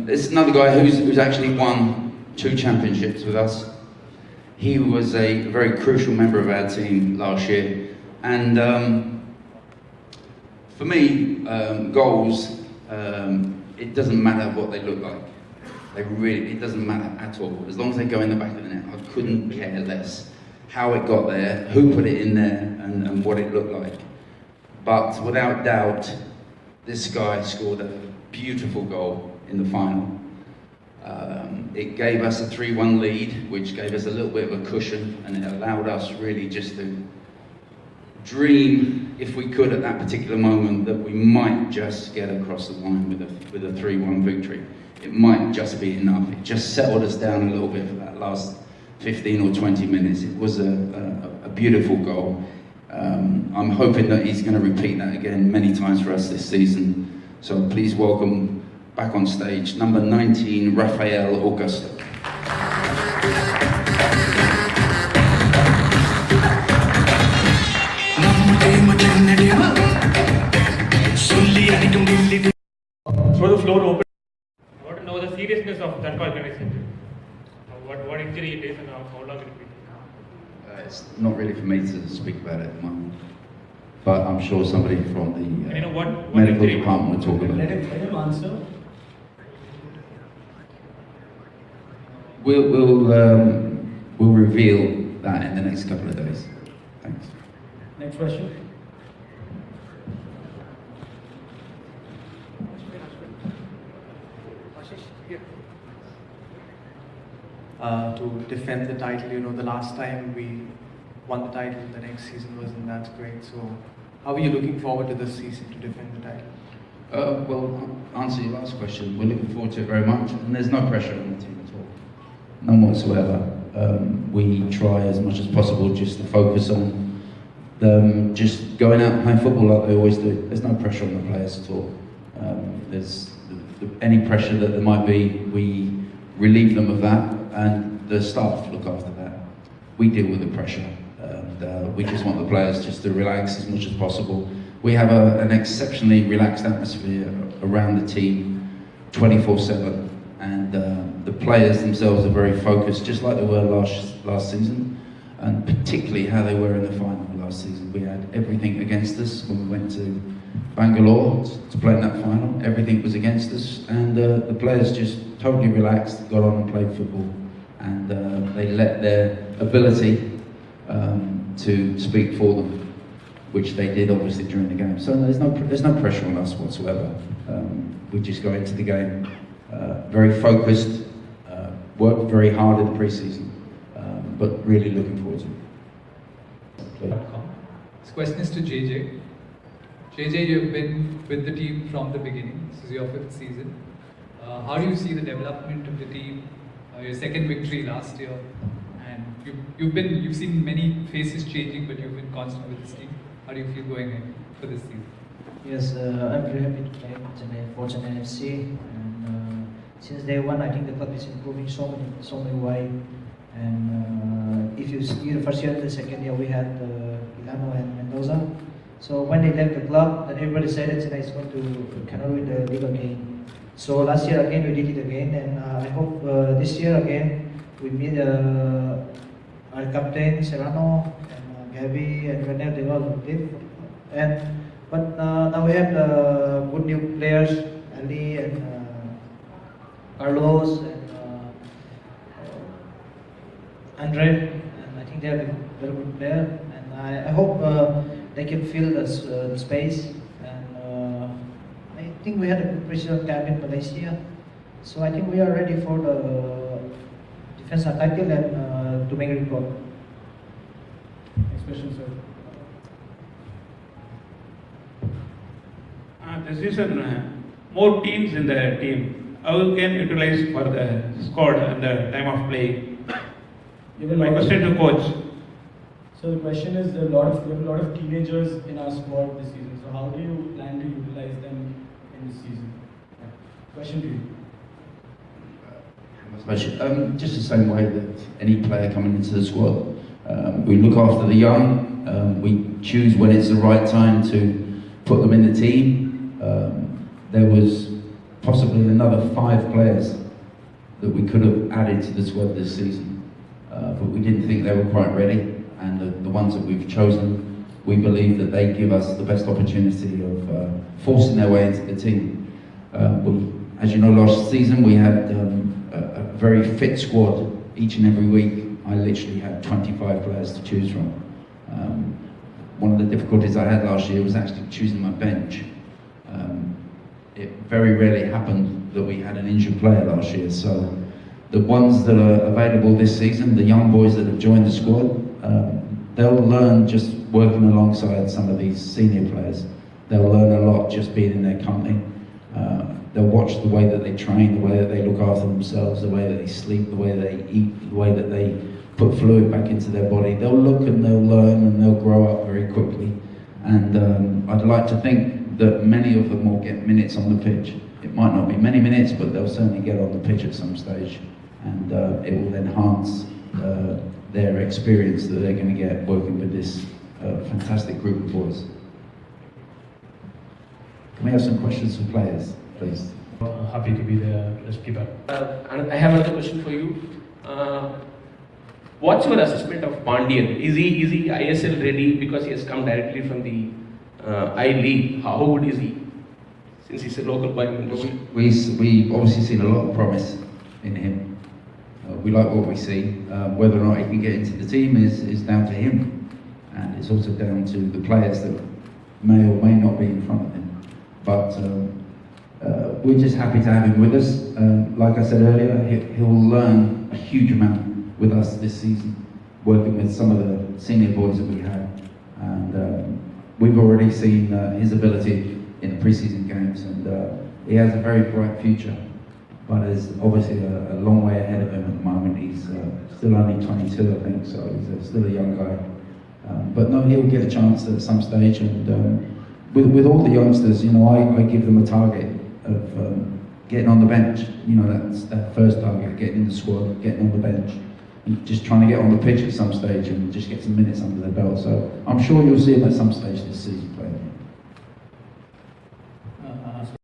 It's another guy who's actually won 2 championships with us. He was a very crucial member of our team last year, and for me, goals, it doesn't matter what they look like. It doesn't matter at all. As long as they go in the back of the net, I couldn't care less how it got there, who put it in there, and what it looked like. But without doubt, this guy scored a beautiful goal in the final. It gave us a 3-1 lead, which gave us a little bit of a cushion, and it allowed us really just to dream, if we could at that particular moment, that we might just get across the line with a 3-1 victory. It might just be enough. It just settled us down a little bit for that last 15 or 20 minutes. It was a beautiful goal. I'm hoping that he's going to repeat that again many times for us this season. So please welcome back on stage number 19, Rafael Augusto. Throw the floor open. I want to know the seriousness of Dhanpal Ganesh injury. What injury it is and how long it will be. It's not really for me to speak about it at the moment, but I'm sure somebody from the what medical department will talk about Let it. him answer. We'll reveal that in the next couple of days. Thanks. Next question. To defend the title, the last time we won the title, the next season wasn't that great. So, how are you looking forward to this season to defend the title? Well, answer your last question. We're looking forward to it very much, and there's no pressure on the team at all. None whatsoever. We try as much as possible just to focus on them just going out and playing football like they always do. There's no pressure on the players at all. There's any pressure that there might be, we relieve them of that, and the staff look after that. We deal with the pressure, and we just want the players just to relax as much as possible. We have an exceptionally relaxed atmosphere around the team, 24/7, and the players themselves are very focused, just like they were last season, and particularly how they were in the final last season. We had everything against us when we went to Bangalore to play in that final. Everything was against us, and the players just totally relaxed, got on and played football, and they let their ability to speak for them, which they did obviously during the game. So there's no pressure on us whatsoever. We just go into the game very focused, worked very hard in the pre-season, but really looking forward to it. This question is to JJ. JJ, you've been with the team from the beginning. This is your 5th season. How do you see the development of the team? Your 2nd victory last year, and you've seen many faces changing, but you've been constant with this team. How do you feel going in for this season? Yes, I'm very happy to play for Chennai FC, and since day one, I think the club is improving so many ways. And if you see the first year and the second year, we had Ilano and Mendoza. So when they left the club, then everybody said that Chennai is going to cannot win the league again. So last year again we did it again, and I hope this year again we meet our captain Serrano and Gabby and Renel. They all live, but now we have good new players, Ali and Carlos and Andre, and I think they are a very good player, and I hope they can fill the space. I think we had a good preseason camp in Malaysia, so I think we are ready for the defense title and to make a report. Next question, sir. This season, more teams in the team. How you can utilize for the squad and the time of play? My question to coach. So the question is, we have a lot of teenagers in our squad this season. So how do you plan to utilize them in this season? Yeah. Question to you. Just the same way that any player coming into the squad, We look after the young. We choose when it's the right time to put them in the team. There was possibly another 5 players that we could have added to the squad this season, but we didn't think they were quite ready. And the ones that we've chosen, we believe that they give us the best opportunity of forcing their way into the team. As you know, last season we had a very fit squad each and every week. I literally had 25 players to choose from. One of the difficulties I had last year was actually choosing my bench. It very rarely happened that we had an injured player last year, so the ones that are available this season, the young boys that have joined the squad, they'll learn just working alongside some of these senior players. They'll learn a lot just being in their company. They'll watch the way that they train, the way that they look after themselves, the way that they sleep, the way that they eat, the way that they put fluid back into their body. They'll look and they'll learn and they'll grow up very quickly. And I'd like to think that many of them will get minutes on the pitch. It might not be many minutes, but they'll certainly get on the pitch at some stage. And it will enhance their experience that they're going to get working with this fantastic group of boys. Can we have some questions from players, please? Happy to be there. Let's keep up. And I have another question for you. What's your assessment of Pandian? Is he ISL ready because he has come directly from the I-League? How good is he? Since he's a local boy. We've obviously seen a lot of promise in him. We like what we see. Whether or not he can get into the team is down to him, and it's also down to the players that may or may not be in front of him. But we're just happy to have him with us. Like I said earlier, he'll learn a huge amount with us this season, working with some of the senior boys that we have. And we've already seen his ability in the pre-season games, and he has a very bright future. But there's obviously a long way ahead of him at the moment. He's still only 22, I think, so he's still a young guy. But no, he'll get a chance at some stage, and with all the youngsters, you know, I give them a target of getting on the bench. You know, that's that first target, getting in the squad, getting on the bench, and just trying to get on the pitch at some stage and just get some minutes under their belt. So I'm sure you'll see him at some stage this season playing.